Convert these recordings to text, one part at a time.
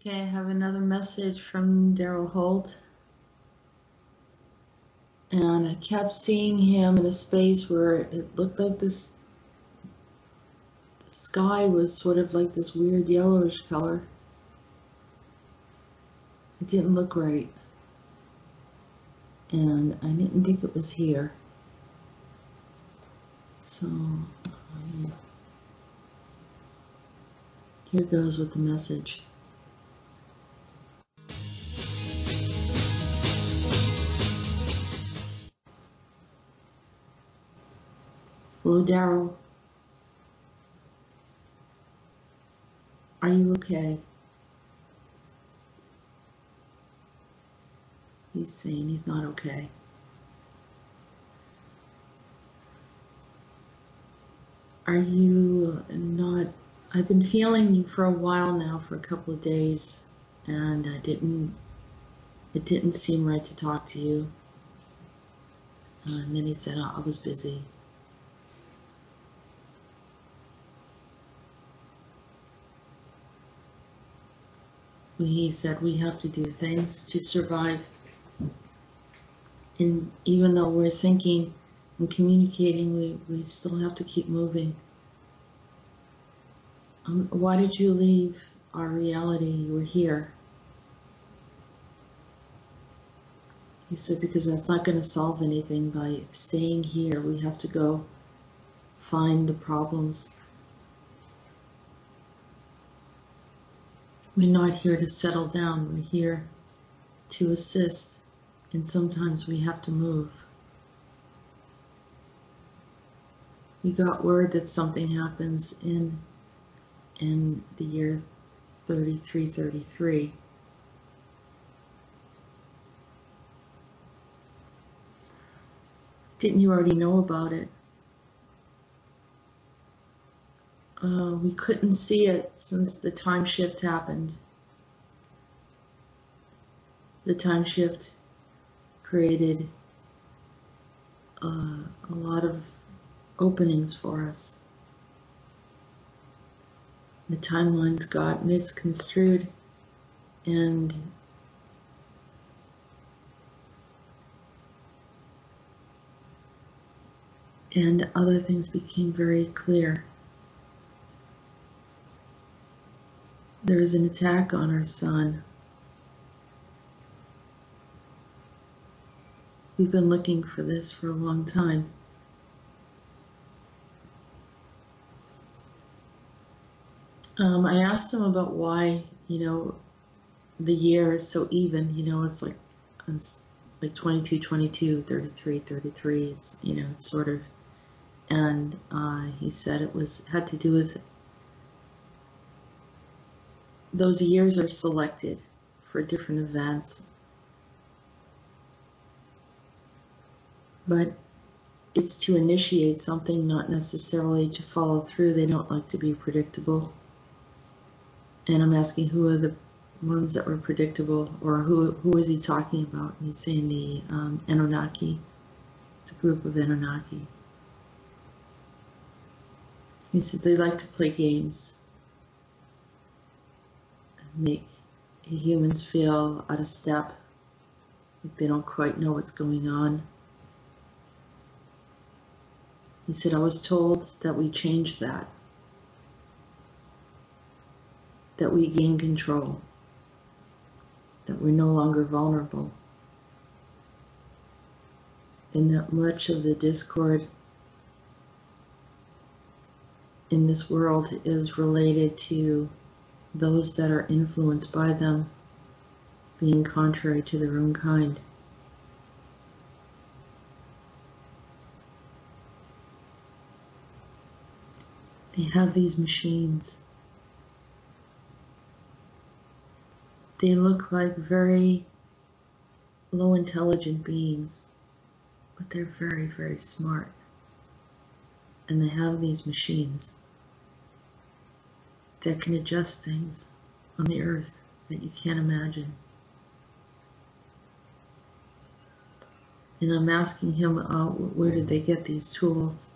Okay, I have another message from Daryl Holt, and I kept seeing him in a space where it looked like the sky was sort of like this weird yellowish color. It didn't look right, and I didn't think it was here. So, here goes with the message. Hello, Daryl. Are you okay? He's saying he's not okay. Are you not? I've been feeling you for a while now, for a couple of days, and it didn't seem right to talk to you. And then he said, I was busy. He said we have to do things to survive. And even though we're thinking and communicating, we still have to keep moving. Why did you leave our reality? You were here. He said, because that's not going to solve anything by staying here. We have to go find the problems. We're not here to settle down. We're here to assist. And sometimes we have to move. We got word that something happens in the year 3333. Didn't you already know about it? We couldn't see it since the time shift happened. The time shift created a lot of openings for us. The timelines got misconstrued, and other things became very clear. There is an attack on our sun. We've been looking for this for a long time. I asked him about why, the year is so even. It's like 22, 22, 33, 33. It's sort of, and he said it had to do with those years are selected for different events, but it's to initiate something, not necessarily to follow through. They don't like to be predictable. And I'm asking who are the ones that were predictable, or who is he talking about? And he's saying the Anunnaki. It's a group of Anunnaki. He said they like to play games, make humans feel out of step, like they don't quite know what's going on. He said, I was told that we change that we gain control, that we're no longer vulnerable, and that much of the discord in this world is related to those that are influenced by them being contrary to their own kind. They have these machines. They look like very low intelligent beings, but they're very, very smart. And they have these machines that can adjust things on the earth that you can't imagine. And I'm asking him, where did they get these tools?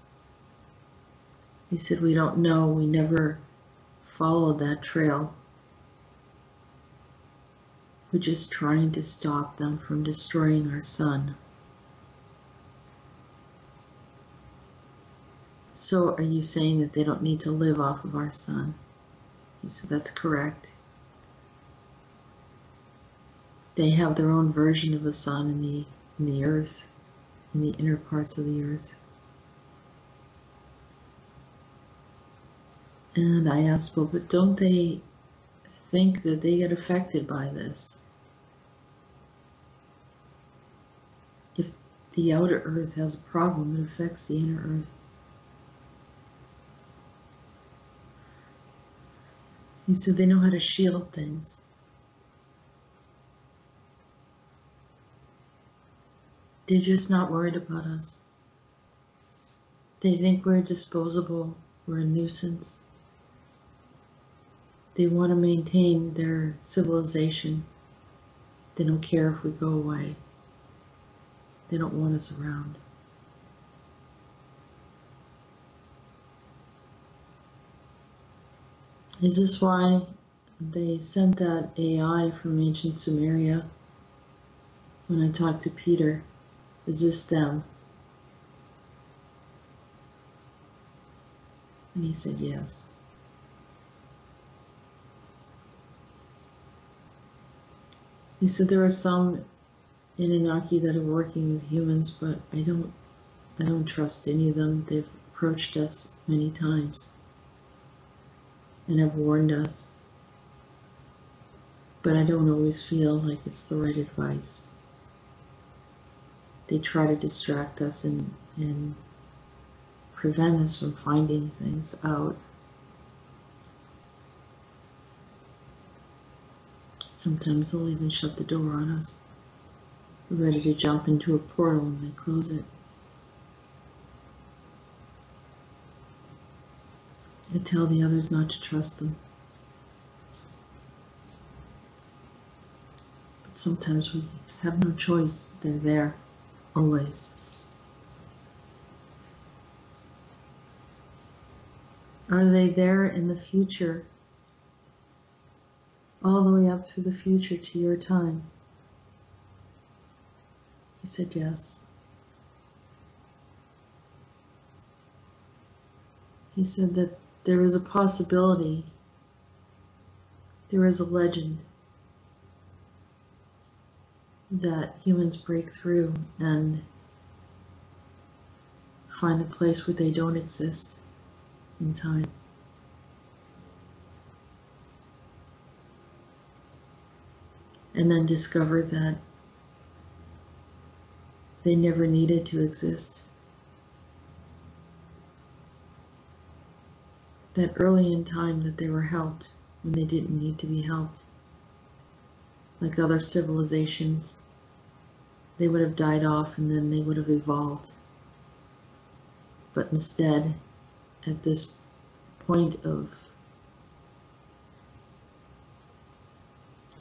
He said, we don't know. We never followed that trail. We're just trying to stop them from destroying our sun. So are you saying that they don't need to live off of our sun? He said, that's correct. They have their own version of a sun in the earth, in the inner parts of the earth. And I asked, well, but don't they think that they get affected by this? If the outer earth has a problem, it affects the inner earth. He said they know how to shield things. They're just not worried about us. They think we're disposable, we're a nuisance. They want to maintain their civilization. They don't care if we go away. They don't want us around. Is this why they sent that AI from ancient Sumeria when I talked to Peter? Is this them? And he said yes. He said there are some Anunnaki that are working with humans, but I don't trust any of them. They've approached us many times and have warned us, but I don't always feel like it's the right advice. They try to distract us and prevent us from finding things out. Sometimes they'll even shut the door on us. We're ready to jump into a portal and they close it. I tell the others not to trust them. But sometimes we have no choice. They're there, always. Are they there in the future? All the way up through the future to your time? He said yes. He said that there is a possibility, there is a legend that humans break through and find a place where they don't exist in time. And then discover that they never needed to exist. That early in time that they were helped when they didn't need to be helped. Like other civilizations, they would have died off and then they would have evolved. But instead, at this point of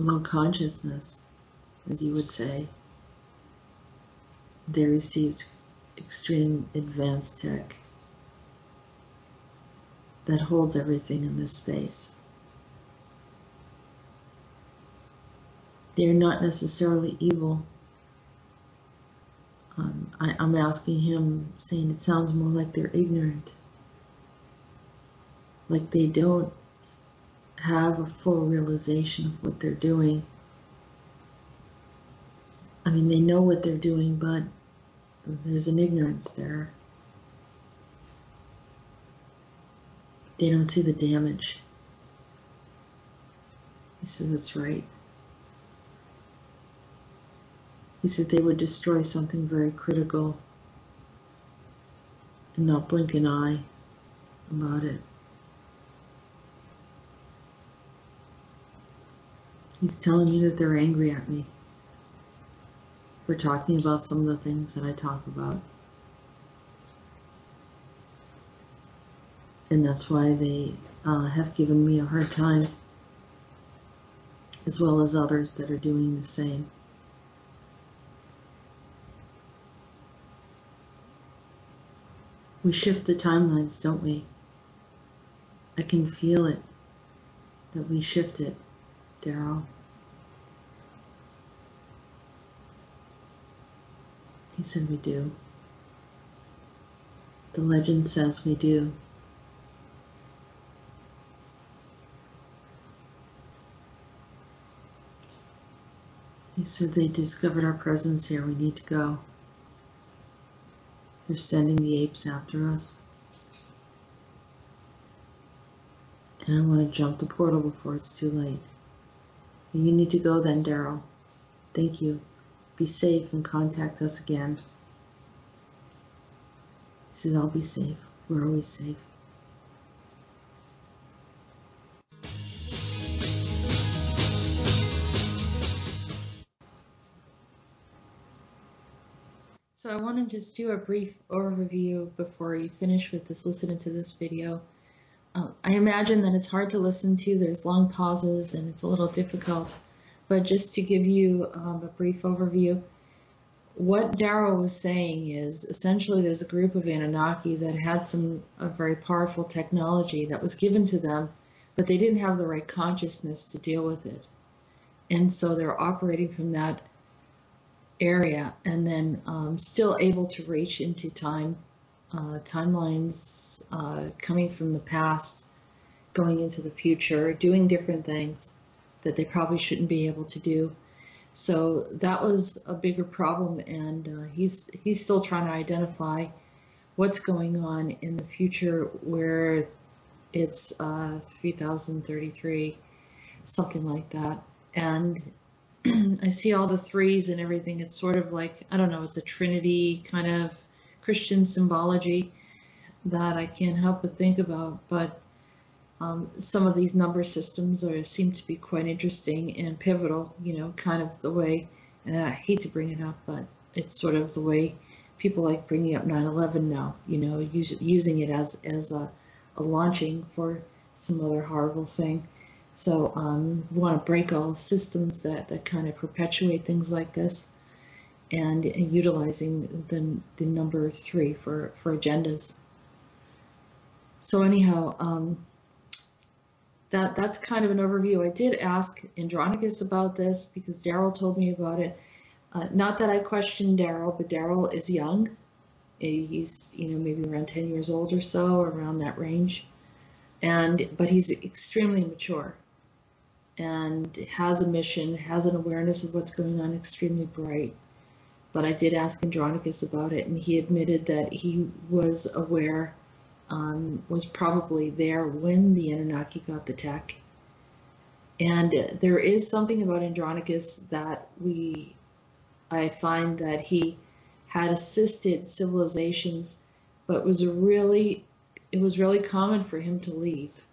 low consciousness, as you would say, they received extreme advanced tech that holds everything in this space. They're not necessarily evil. I'm asking him, saying it sounds more like they're ignorant. Like they don't have a full realization of what they're doing. I mean, they know what they're doing, but there's an ignorance there. They don't see the damage. He said, that's right. He said they would destroy something very critical and not blink an eye about it. He's telling me that they're angry at me for talking about some of the things that I talk about. And that's why they have given me a hard time, as well as others that are doing the same. We shift the timelines, don't we? I can feel it, that we shift it, Daryl. He said we do. The legend says we do. He said they discovered our presence here. We need to go. They're sending the apes after us. And I want to jump the portal before it's too late. You need to go then, Daryl. Thank you. Be safe and contact us again. He said, I'll be safe. We're always safe. So I want to just do a brief overview before you finish with this, listening to this video. I imagine that it's hard to listen to. There's long pauses and it's a little difficult. But just to give you a brief overview, what Daryl was saying is essentially there's a group of Anunnaki that had a very powerful technology that was given to them, but they didn't have the right consciousness to deal with it. And so they're operating from that area and then still able to reach into timelines coming from the past, going into the future, doing different things that they probably shouldn't be able to do. So that was a bigger problem, and he's still trying to identify what's going on in the future where it's 3033, something like that. And I see all the threes and everything. It's sort of like, I don't know, it's a Trinity kind of Christian symbology that I can't help but think about. But some of these number systems seem to be quite interesting and pivotal, kind of the way, and I hate to bring it up, but it's sort of the way people like bringing up 9/11 now, using it as a launching for some other horrible thing. So we want to break all systems that kind of perpetuate things like this, and utilizing the number 3 for agendas. So anyhow, that's kind of an overview. I did ask Andronicus about this because Daryl told me about it. Not that I questioned Daryl, but Daryl is young. He's maybe around 10 years old or so, around that range. But he's extremely mature and has a mission, has an awareness of what's going on, extremely bright. But I did ask Andronicus about it, and he admitted that he was aware, was probably there when the Anunnaki got the tech. And there is something about Andronicus that I find that he had assisted civilizations, but it was really common for him to leave.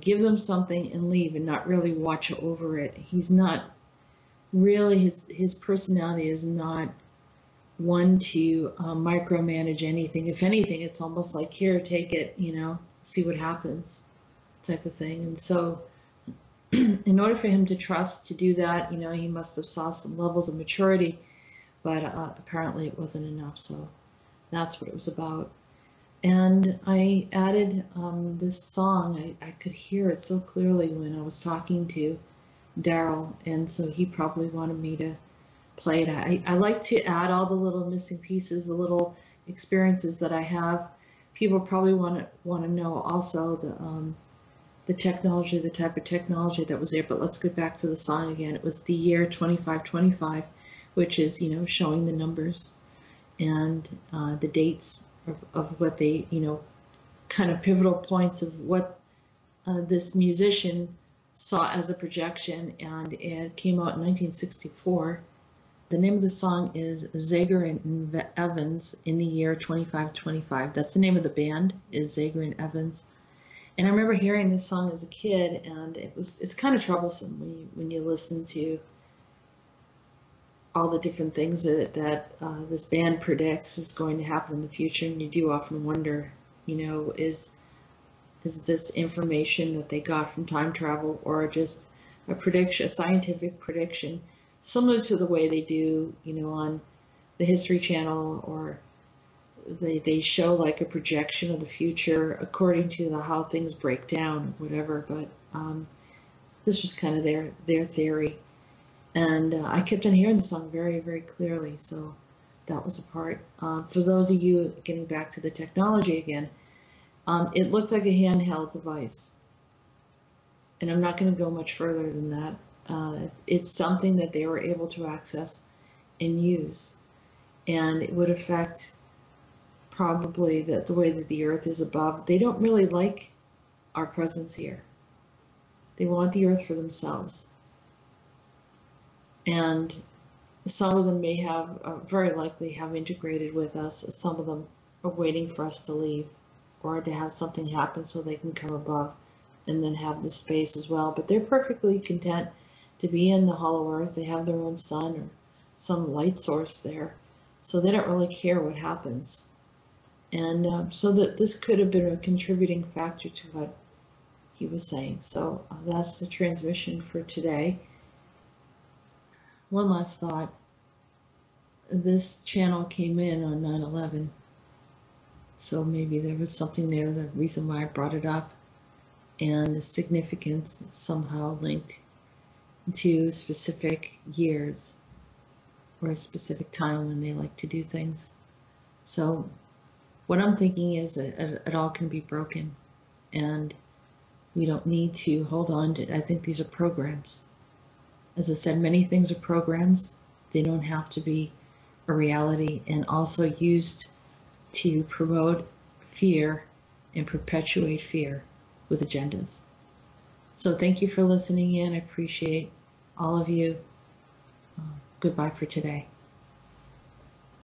Give them something and leave and not really watch over it. He's not really, his personality is not one to micromanage anything. If anything, it's almost like, here, take it, see what happens type of thing. And so in order for him to trust to do that, he must have saw some levels of maturity, but apparently it wasn't enough. So that's what it was about. And I added this song. I could hear it so clearly when I was talking to Daryl, and so he probably wanted me to play it. I like to add all the little missing pieces, the little experiences that I have. People probably want to know also the technology, the type of technology that was there. But let's go back to the song again. It was the year 2525, which is showing the numbers and the dates of what they, kind of pivotal points of what this musician saw as a projection, and it came out in 1964. The name of the song is Zager and Evans in the year 2525. That's the name of the band, is Zager and Evans. And I remember hearing this song as a kid, and it's kind of troublesome when you listen to all the different things that this band predicts is going to happen in the future, and you do often wonder, is this information that they got from time travel, or just a prediction, a scientific prediction, similar to the way they do, on the History Channel, or they show like a projection of the future according to how things break down, or whatever. But this was kind of their theory. And I kept on hearing the song very, very clearly. So that was a part. For those of you, getting back to the technology again, it looked like a handheld device. And I'm not going to go much further than that. It's something that they were able to access and use. And it would affect probably the way that the Earth is above. They don't really like our presence here. They want the Earth for themselves. And some of them may have, very likely have integrated with us. Some of them are waiting for us to leave or to have something happen so they can come above and then have the space as well. But they're perfectly content to be in the hollow earth. They have their own sun or some light source there. So they don't really care what happens. And so that this could have been a contributing factor to what he was saying. So that's the transmission for today. One last thought. This channel came in on 9/11. So maybe there was something there, the reason why I brought it up, and the significance somehow linked to specific years or a specific time when they like to do things. So what I'm thinking is that it all can be broken, and we don't need to hold on to, I think these are programs. As I said, many things are programs. They don't have to be a reality, and also used to promote fear and perpetuate fear with agendas. So thank you for listening in. I appreciate all of you. Goodbye for today.